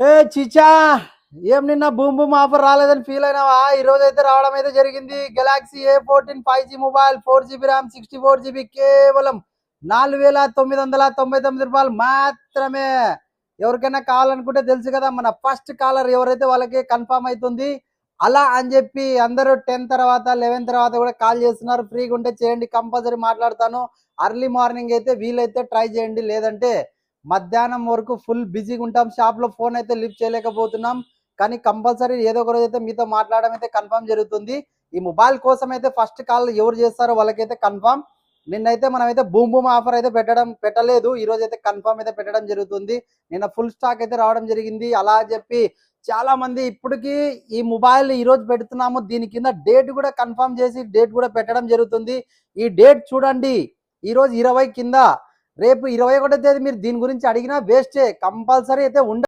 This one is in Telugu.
ఏ చిచా, ఏం నిన్న బూమ్ బూమ్ ఆఫర్ రాలేదని ఫీల్ అయినావా? ఈ రోజు అయితే రావడం అయితే జరిగింది. Galaxy A14 5G mobile 4GB RAM 64GB కేవలం 4,999 రూపాయలు మాత్రమే. ఎవరికైనా కావాలనుకుంటే తెలుసు కదా, మన ఫస్ట్ కాలర్ ఎవరైతే వాళ్ళకి కన్ఫర్మ్ అవుతుంది. అలా అని చెప్పి అందరూ 10 తర్వాత 11 తర్వాత కూడా కాల్ చేస్తున్నారు. ఫ్రీగా ఉంటే చేయండి, కంపల్సరీ మాట్లాడతాను. అర్లీ మార్నింగ్ అయితే వీలైతే ట్రై చేయండి, లేదంటే మధ్యాహ్నం వరకు ఫుల్ బిజీగా ఉంటాం. షాప్లో ఫోన్ అయితే లిఫ్ట్ చేయలేకపోతున్నాం. కానీ కంపల్సరీ ఏదో ఒక రోజు అయితే మీతో మాట్లాడడం అయితే కన్ఫర్మ్ జరుగుతుంది. ఈ మొబైల్ కోసం అయితే ఫస్ట్ కాల్ ఎవరు చేస్తారో వాళ్ళకైతే కన్ఫర్మ్. నిన్నైతే మనమైతే బూమ్ బూమ్ ఆఫర్ అయితే పెట్టలేదు. ఈ రోజు అయితే కన్ఫర్మ్ అయితే పెట్టడం జరుగుతుంది. నిన్న ఫుల్ స్టాక్ అయితే రావడం జరిగింది. అలా చెప్పి చాలా మంది ఇప్పటికీ ఈ మొబైల్ ఈ రోజు పెడుతున్నాము, దీని కింద డేట్ కూడా కన్ఫర్మ్ చేసి డేట్ కూడా పెట్టడం జరుగుతుంది. ఈ డేట్ చూడండి, ఈ రోజు 20 కింద, రేపు 21వ తేదీ మీరు దీని గురించి అడిగినా వేస్టే. కంపల్సరీ అయితే